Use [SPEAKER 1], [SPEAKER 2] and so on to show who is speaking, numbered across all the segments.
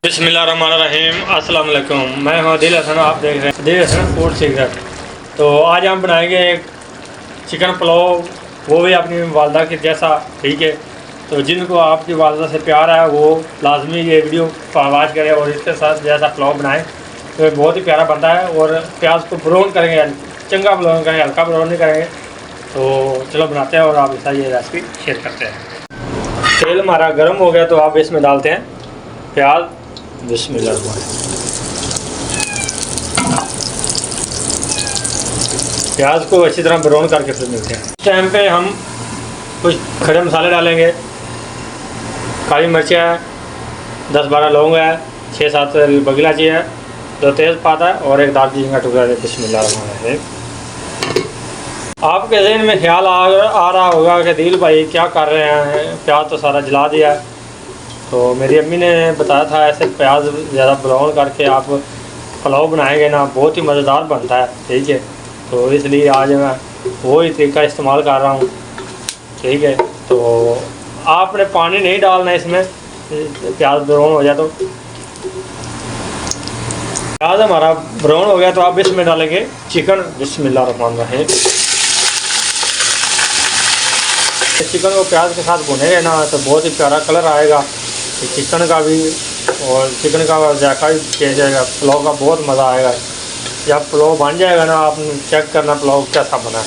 [SPEAKER 1] बिस्मिल्लाहिर्रहमानिर्रहीम, अस्सलाम वालेकुम। मैं हूं दिल हसन, आप देख रहे हैं दिल हसन फूड सीक्रेट। तो आज हम बनाएंगे एक चिकन पुलाव, वो भी अपनी वालदा के जैसा, ठीक है। तो जिनको आपकी वालदा से प्यार है वो लाजमी ये वीडियो को आवाज़ करें और इसके साथ जैसा पुलाव बनाएं तो बहुत ही प्यारा बनता है। और प्याज को ब्राउन करेंगे, चंगा ब्राउन करेंगे, हल्का ब्राउन नहीं करेंगे। तो चलो बनाते हैं और आप इसका ये रेसिपी शेयर करते हैं। तेल हमारा गर्म हो गया तो आप इसमें डालते हैं प्याज। बिस्मिल्लाह। प्याज को अच्छी तरह ब्राउन करके फिर मिलते हैं। इस टाइम पे हम कुछ खड़े मसाले डालेंगे। काली मिर्च है, 10-12 लौंग है, 6-7 बड़ी इलायची है, 2 तेज़पात है और 1 दालचीनी का टुकड़ा है। बिस्मिल्लाह। आपके ज़हन में ख्याल आ रहा होगा कि दिल भाई क्या कर रहे हैं, प्याज तो सारा जला दिया है। तो मेरी अम्मी ने बताया था ऐसे प्याज ज़्यादा ब्राउन करके आप पुलाव बनाएंगे ना, बहुत ही मज़ेदार बनता है, ठीक है। तो इसलिए आज मैं वही तरीका इस्तेमाल कर रहा हूँ, ठीक है। तो आपने पानी नहीं डालना इसमें, प्याज ब्राउन हो जाए तो। प्याज हमारा ब्राउन हो गया तो आप इसमें डालेंगे चिकन। बिस्मिल्लाहिर्रहमानिर्रहीम। चिकन को प्याज के साथ भुनेंगे ना तो बहुत ही प्यारा कलर आएगा चिकन का भी, और चिकन का जायका भी चेंज आएगा, पुलाव का बहुत मज़ा आएगा। जब पुलाव बन जाएगा ना, आप चेक करना पुलाव कैसा बना है।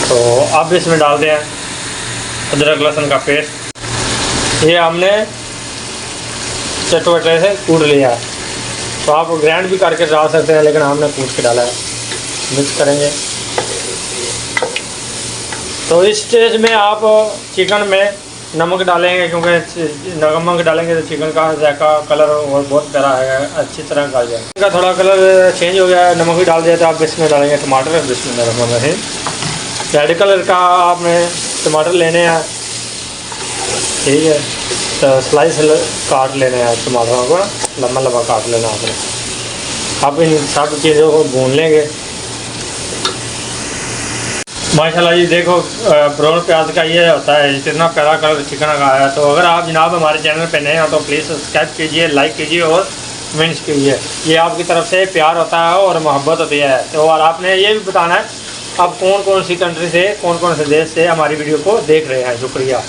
[SPEAKER 1] तो अब इसमें डालते हैं अदरक लहसुन का पेस्ट। ये हमने चटवटे से कूट लिया है, तो आप ग्राइंड भी करके डाल सकते हैं, लेकिन हमने कूट के डाला है। मिक्स करेंगे। तो इस स्टेज में आप चिकन में नमक डालेंगे, क्योंकि नमक डालेंगे तो चिकन का जायका कलर और बहुत प्यारा है, अच्छी तरह गल जाएगा। इनका थोड़ा कलर चेंज हो गया है, नमक भी डाल दिया, तो आप इसमें डालेंगे टमाटर। बिस्मिल्लाहिर्रहमानिर्रहीम। रेड कलर का आपने टमाटर लेने हैं, ठीक है। तो स्लाइस काट लेने हैं टमाटरों को, लम्बा लम्बा काट लेना आपने। आप इन सब चीज़ों को भून लेंगे। माशाल्लाह जी देखो, ब्राउन प्याज का ये होता है, इतना प्यारा कलर चिकन का आया। तो अगर आप जनाब हमारे चैनल पे नए हो तो प्लीज़ सब्सक्राइब कीजिए, लाइक कीजिए और कमेंट्स कीजिए। ये आपकी तरफ से प्यार होता है और मोहब्बत होती है। तो और आपने ये भी बताना है आप कौन कौन सी कंट्री से, कौन कौन से देश से हमारी वीडियो को देख रहे हैं। शुक्रिया।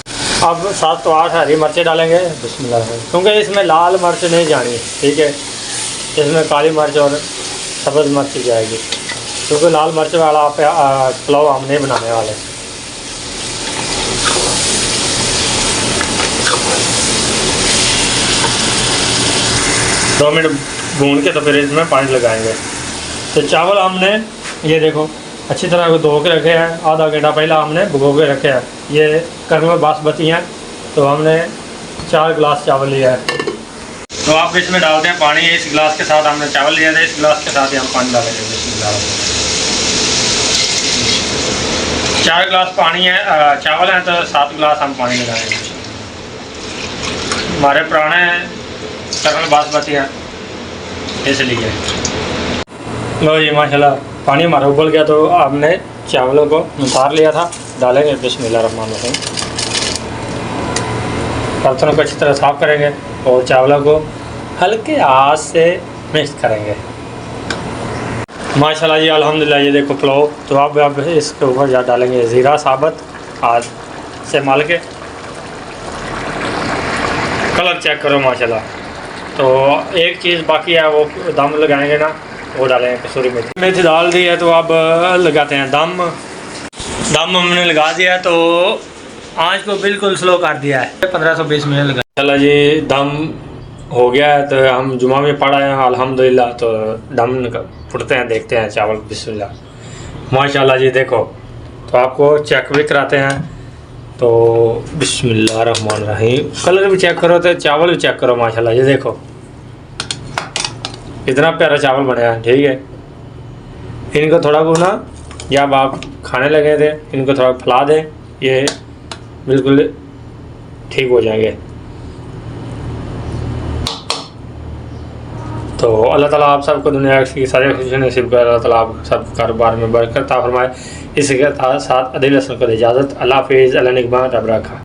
[SPEAKER 1] अब 7 से 8 हरी मिर्चें डालेंगे। बिस्मिल्लाह। क्योंकि इसमें लाल मिर्च नहीं जानी, ठीक है। इसमें काली मिर्च और सब्ज़ मिर्च जाएगी, क्योंकि लाल मिर्च वाला पुलाव हम नहीं बनाने वाले। दो मिनट भून के तो फिर इसमें पानी लगाएंगे। तो चावल हमने ये देखो अच्छी तरह को धो के रखे हैं, आधा घंटा पहले हमने भिगो के रखे हैं। ये कर्म बासमती हैं, तो हमने 4 गिलास चावल लिया है। तो आप इसमें डालते हैं पानी। इस गिलास के साथ हमने चावल लिया था, इस गिलास के साथ ही हम पानी डालेंगे। 4 गिलास पानी है, चावल है, तो 7 गिलास हम पानी लगाएंगे। हमारे पुराने सरल बासमती हैं इसलिए। लो जी माशाल्लाह, पानी हमारा उबल गया तो हमने चावलों को उतार लिया था, डालेंगे। बिस्मिल्लाहिर्रहमानिर्रहीम। बर्तनों को अच्छी तरह साफ़ करेंगे और चावलों को हल्के आँच से मिक्स करेंगे। माशाल्लाह जी अल्हम्दुलिल्लाह। ये देखो पुलाव। तो अब इसके ऊपर जा डालेंगे ज़ीरा साबुत, हाथ से मल के। कलर चेक करो माशाल्लाह। तो एक चीज़ बाकी है, वो दम लगाएंगे ना, वो डालेंगे कसूरी मेथी। मेथी डाल दी है तो अब लगाते हैं दम। हमने लगा दिया है, तो आँच को बिल्कुल स्लो कर दिया है। 15 से 20 मिनट लगा। चलो जी दम हो गया है, तो हम जुमा में पढ़ा है अल्हम्दुलिल्लाह। तो दम फुटते हैं, देखते हैं चावल। बिस्मिल्लाह। माशाल्लाह जी देखो, तो आपको चेक भी कराते हैं। तो बिस्मिल्लाहिर्रहमानिर्रहीम। कलर भी चेक करो तो चावल भी चेक करो। माशाल्लाह ये देखो इतना प्यारा चावल बने हैं, ठीक है। इनको थोड़ा गुना, जब आप खाने लगे थे इनको थोड़ा फैला दें, ये बिल्कुल ठीक हो जाएंगे। तो अल्लाह ताला आप सबको दुनिया की सारी खुशी नसीब कर, अल्लाह ताला आप सब कारोबार में बरकत अता फरमाए। इसी के साथ अदील हसन को इजाज़त। अल्लाह हाफिज़, अल्लाह निगहबान, रब रखा।